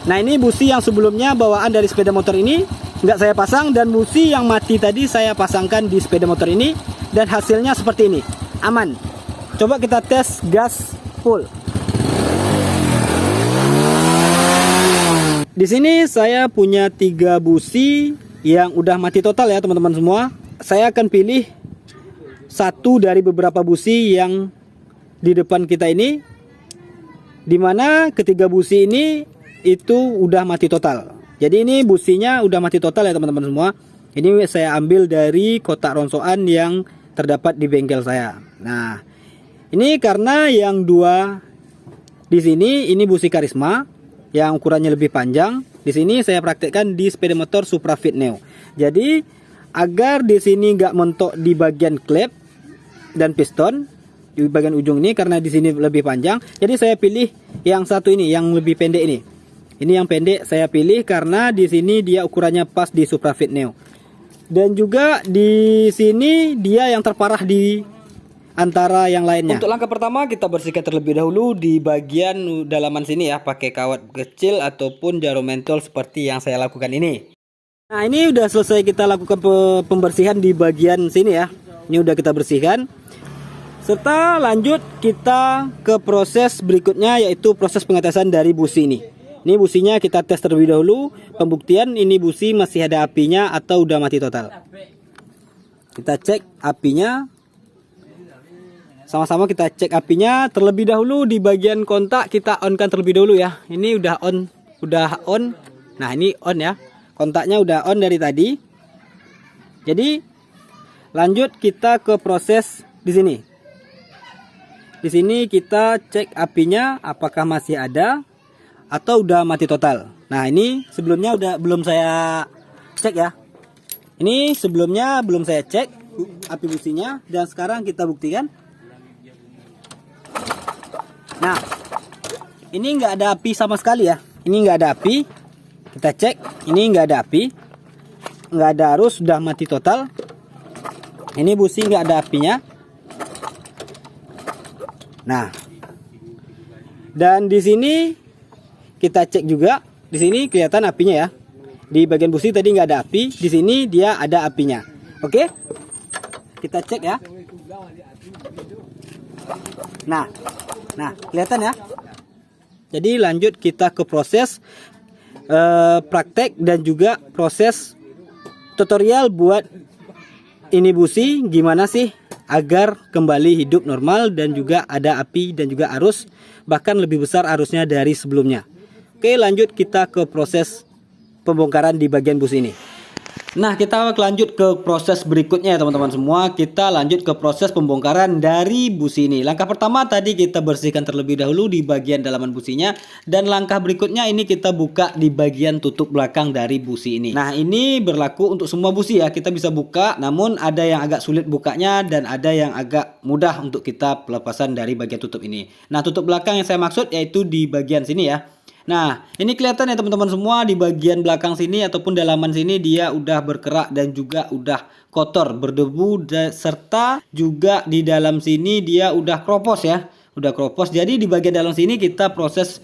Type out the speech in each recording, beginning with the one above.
Nah, ini busi yang sebelumnya bawaan dari sepeda motor ini nggak saya pasang, dan busi yang mati tadi saya pasangkan di sepeda motor ini, dan hasilnya seperti ini, aman. Coba kita tes gas full. Di sini saya punya 3 busi yang udah mati total ya teman-teman semua. Saya akan pilih satu dari beberapa busi yang di depan kita ini, dimana ketiga busi ini itu udah mati total. Jadi ini businya udah mati total ya teman-teman semua. Ini saya ambil dari kotak rongsokan yang terdapat di bengkel saya. Nah, ini karena yang 2 di sini ini busi Karisma yang ukurannya lebih panjang. Di sini saya praktekkan di sepeda motor Supra Fit Neo. Jadi agar di sini nggak mentok di bagian klep dan piston di bagian ujung ini, karena di sini lebih panjang. Jadi saya pilih yang satu ini, yang lebih pendek ini. Ini yang pendek saya pilih karena di sini dia ukurannya pas di Supra Fit Neo. Dan juga di sini dia yang terparah di antara yang lainnya. Untuk langkah pertama kita bersihkan terlebih dahulu di bagian dalaman sini ya, pakai kawat kecil ataupun jarum mentol seperti yang saya lakukan ini. Nah, ini udah selesai kita lakukan pembersihan di bagian sini ya. Ini udah kita bersihkan. Serta lanjut kita ke proses berikutnya, yaitu proses pengetesan dari busi ini. Ini businya kita tes terlebih dahulu, pembuktian ini busi masih ada apinya atau udah mati total. Kita cek apinya. Sama-sama kita cek apinya terlebih dahulu di bagian kontak, kita on-kan terlebih dahulu ya. Ini udah on. Nah, ini on ya. Kontaknya udah on dari tadi. Jadi lanjut kita ke proses di sini. Di sini kita cek apinya apakah masih ada atau udah mati total. Nah, ini sebelumnya belum saya cek ya. Ini sebelumnya belum saya cek api businya, dan sekarang kita buktikan. Nah, ini nggak ada api sama sekali ya. Ini nggak ada api. Kita cek, ini nggak ada api, nggak ada arus, sudah mati total. Ini busi nggak ada apinya. Nah, dan di sini kita cek juga. Di sini kelihatan apinya ya. Di bagian busi tadi nggak ada api, di sini dia ada apinya. Oke, kita cek ya. Nah, kelihatan ya. Jadi lanjut kita ke proses praktek dan juga proses tutorial buat ini busi gimana sih agar kembali hidup normal dan juga ada api dan juga arus, bahkan lebih besar arusnya dari sebelumnya. Oke, lanjut kita ke proses pembongkaran di bagian busi ini. Nah, kita lanjut ke proses berikutnya ya teman-teman semua. Kita lanjut ke proses pembongkaran dari busi ini. Langkah pertama tadi kita bersihkan terlebih dahulu di bagian dalaman businya, dan langkah berikutnya ini kita buka di bagian tutup belakang dari busi ini. Nah, ini berlaku untuk semua busi ya. Kita bisa buka, namun ada yang agak sulit bukanya dan ada yang agak mudah untuk kita pelepasan dari bagian tutup ini. Nah, tutup belakang yang saya maksud yaitu di bagian sini ya. Nah, ini kelihatan ya teman-teman semua, di bagian belakang sini ataupun dalaman sini dia udah berkerak dan juga udah kotor, berdebu, serta juga di dalam sini dia udah kropos ya. Udah kropos. Jadi di bagian dalam sini kita proses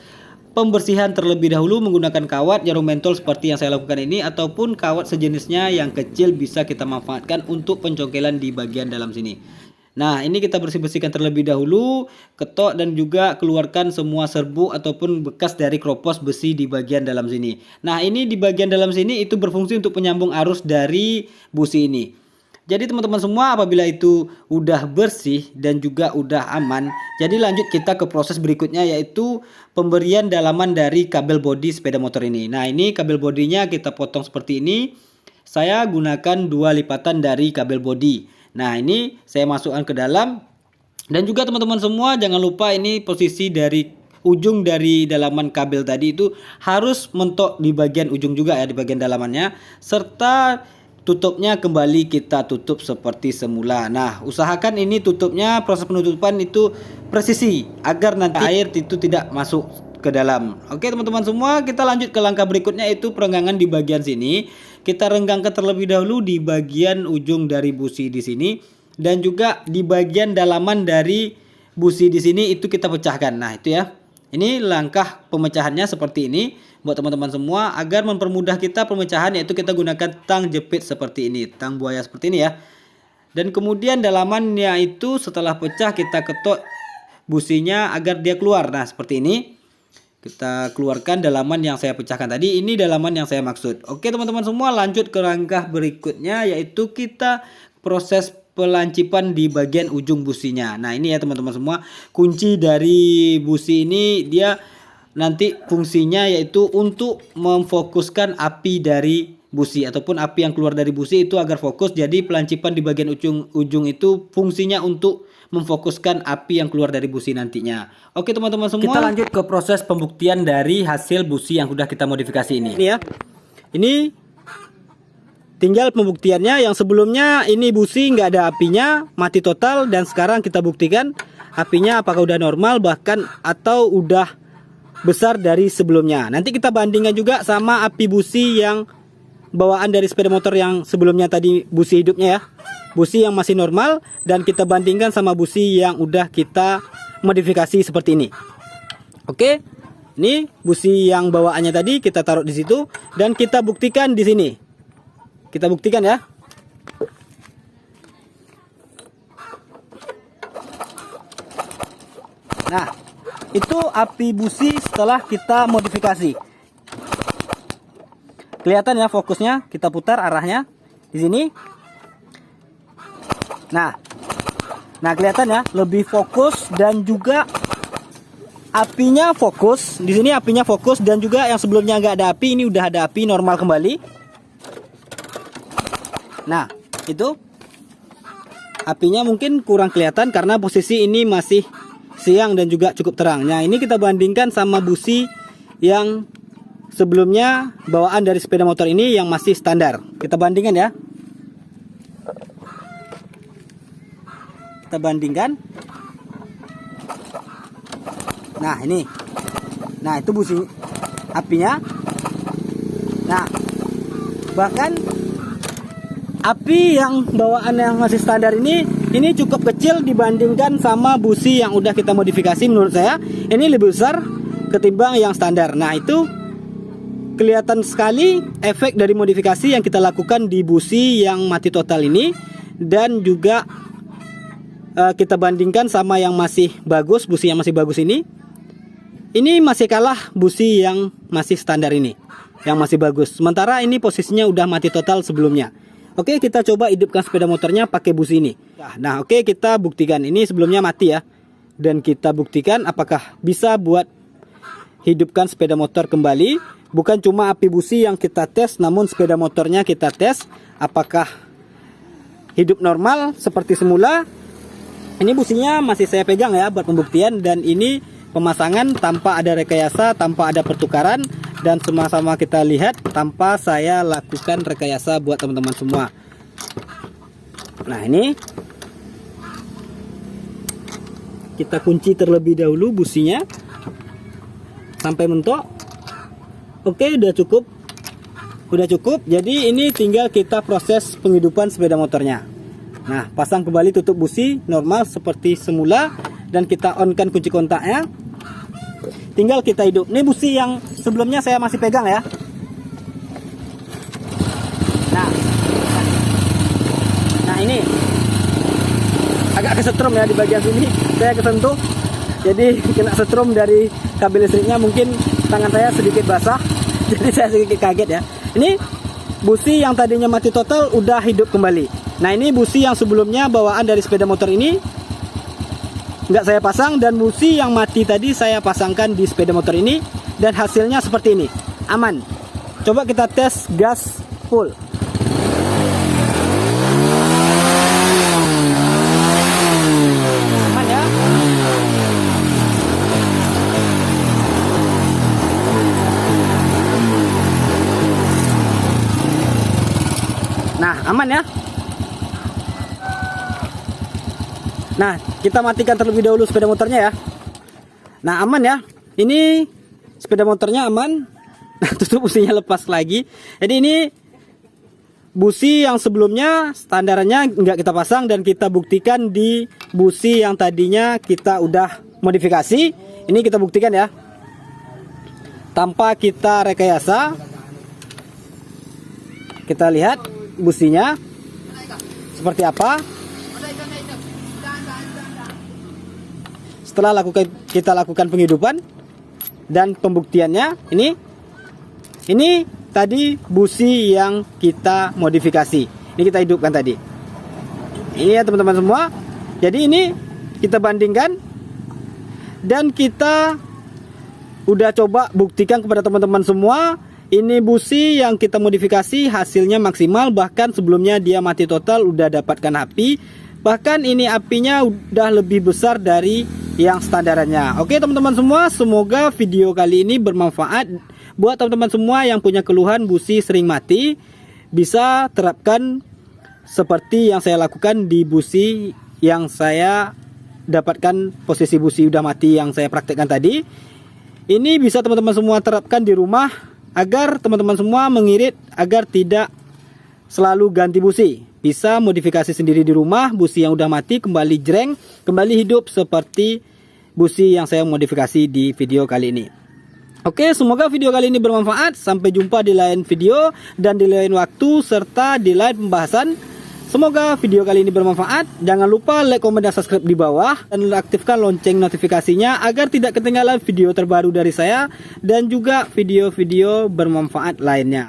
pembersihan terlebih dahulu menggunakan kawat jarum mentol seperti yang saya lakukan ini, ataupun kawat sejenisnya yang kecil bisa kita manfaatkan untuk pencongkelan di bagian dalam sini. Nah, ini kita bersih-bersihkan terlebih dahulu, ketok dan juga keluarkan semua serbuk ataupun bekas dari kropos besi di bagian dalam sini. Nah, ini di bagian dalam sini itu berfungsi untuk penyambung arus dari busi ini. Jadi teman-teman semua, apabila itu udah bersih dan juga udah aman, jadi lanjut kita ke proses berikutnya, yaitu pemberian dalaman dari kabel bodi sepeda motor ini. Nah, ini kabel bodinya kita potong seperti ini. Saya gunakan 2 lipatan dari kabel bodi. Nah, ini saya masukkan ke dalam, dan juga teman-teman semua jangan lupa ini posisi dari ujung dari dalaman kabel tadi itu harus mentok di bagian ujung juga ya, di bagian dalamannya, serta tutupnya kembali kita tutup seperti semula. Nah, usahakan ini tutupnya, proses penutupan itu presisi agar nanti air itu tidak masuk ke dalam. Oke teman-teman semua, kita lanjut ke langkah berikutnya, yaitu perenggangan di bagian sini. Kita renggangkan terlebih dahulu di bagian ujung dari busi di sini, dan juga di bagian dalaman dari busi di sini itu kita pecahkan. Nah, itu ya. Ini langkah pemecahannya seperti ini. buat teman-teman semua agar mempermudah kita pemecahan, yaitu kita gunakan tang jepit seperti ini, tang buaya seperti ini ya. Dan kemudian dalamannya itu setelah pecah kita ketok businya agar dia keluar. Nah seperti ini. Kita keluarkan dalaman yang saya pecahkan tadi. Ini dalaman yang saya maksud. Oke teman-teman semua, lanjut ke langkah berikutnya, yaitu kita proses pelancipan di bagian ujung businya. Nah ini ya teman-teman semua, kunci dari busi ini, dia nanti fungsinya yaitu untuk memfokuskan api dari busi ataupun api yang keluar dari busi itu agar fokus. Jadi pelancipan di bagian ujung itu fungsinya untuk memfokuskan api yang keluar dari busi nantinya. Oke teman-teman semua, kita lanjut ke proses pembuktian dari hasil busi yang sudah kita modifikasi ini. Ini ya, ini tinggal pembuktiannya. Yang sebelumnya ini busi nggak ada apinya, mati total, dan sekarang kita buktikan apinya apakah udah normal bahkan atau udah besar dari sebelumnya. Nanti kita bandingkan juga sama api busi yang bawaan dari sepeda motor yang sebelumnya tadi, busi hidupnya ya, busi yang masih normal, dan kita bandingkan sama busi yang udah kita modifikasi seperti ini. Oke, ini busi yang bawaannya tadi kita taruh di situ dan kita buktikan di sini. Kita buktikan ya. Nah, itu api busi setelah kita modifikasi. Kelihatan ya fokusnya, kita putar arahnya di sini. Nah kelihatan ya, lebih fokus dan juga apinya fokus. Di sini apinya fokus dan juga yang sebelumnya nggak ada api, ini udah ada api, normal kembali. Nah itu apinya mungkin kurang kelihatan karena posisi ini masih siang dan juga cukup terang. Nah ini kita bandingkan sama busi yang sebelumnya bawaan dari sepeda motor ini yang masih standar. Kita bandingkan ya. Kita bandingkan. Nah ini. Nah itu busi apinya. Nah bahkan api yang bawaan yang masih standar ini cukup kecil dibandingkan sama busi yang udah kita modifikasi. Menurut saya ini lebih besar ketimbang yang standar. Nah itu kelihatan sekali efek dari modifikasi yang kita lakukan di busi yang mati total ini. Dan juga kita bandingkan sama yang masih bagus, busi yang masih bagus ini masih kalah busi yang masih standar ini, yang masih bagus. Sementara ini posisinya udah mati total sebelumnya. Oke, kita coba hidupkan sepeda motornya pakai busi ini. Nah oke, kita buktikan. Ini sebelumnya mati ya, dan kita buktikan apakah bisa buat hidupkan sepeda motor kembali. Bukan cuma api busi yang kita tes, namun sepeda motornya kita tes apakah hidup normal seperti semula. Ini businya masih saya pegang ya buat pembuktian, dan ini pemasangan tanpa ada rekayasa, tanpa ada pertukaran, dan sama-sama kita lihat tanpa saya lakukan rekayasa buat teman-teman semua. Nah ini kita kunci terlebih dahulu businya sampai mentok. Oke, udah cukup. Jadi ini tinggal kita proses penghidupan sepeda motornya. Nah, pasang kembali tutup busi normal seperti semula, dan kita on-kan kunci kontaknya. Tinggal kita hidup. Ini busi yang sebelumnya saya masih pegang ya. Nah ini agak kesetrum ya di bagian sini. Saya kesentuh, jadi kena setrum dari kabel listriknya. Mungkin tangan saya sedikit basah, jadi saya sedikit kaget ya. Ini busi yang tadinya mati total udah hidup kembali. Nah ini busi yang sebelumnya bawaan dari sepeda motor ini nggak saya pasang, dan busi yang mati tadi saya pasangkan di sepeda motor ini, dan hasilnya seperti ini, aman. Coba kita tes gas full. Aman ya. Nah aman ya. Nah, kita matikan terlebih dahulu sepeda motornya ya. Nah, aman ya. Ini sepeda motornya aman. Nah, tutup businya lepas lagi. Jadi ini busi yang sebelumnya standarnya nggak kita pasang, dan kita buktikan di busi yang tadinya kita udah modifikasi. Ini kita buktikan ya. tanpa kita rekayasa. Kita lihat businya seperti apa. Setelah kita lakukan penghidupan dan pembuktiannya, ini tadi busi yang kita modifikasi. Ini kita hidupkan tadi. Ini ya teman-teman semua. Jadi ini kita bandingkan dan kita udah coba buktikan kepada teman-teman semua. Ini busi yang kita modifikasi hasilnya maksimal, bahkan sebelumnya dia mati total udah dapatkan api. Bahkan ini apinya udah lebih besar dari yang standarannya. Oke teman-teman semua, semoga video kali ini bermanfaat buat teman-teman semua yang punya keluhan busi sering mati. Bisa terapkan seperti yang saya lakukan di busi yang saya dapatkan posisi busi udah mati yang saya praktekkan tadi. Ini bisa teman-teman semua terapkan di rumah agar teman-teman semua mengirit agar tidak selalu ganti busi. Bisa modifikasi sendiri di rumah, busi yang udah mati kembali jreng, kembali hidup seperti busi yang saya modifikasi di video kali ini. Oke, semoga video kali ini bermanfaat. Sampai jumpa di lain video dan di lain waktu serta di lain pembahasan. Semoga video kali ini bermanfaat. Jangan lupa like, komen, dan subscribe di bawah dan aktifkan lonceng notifikasinya agar tidak ketinggalan video terbaru dari saya dan juga video-video bermanfaat lainnya.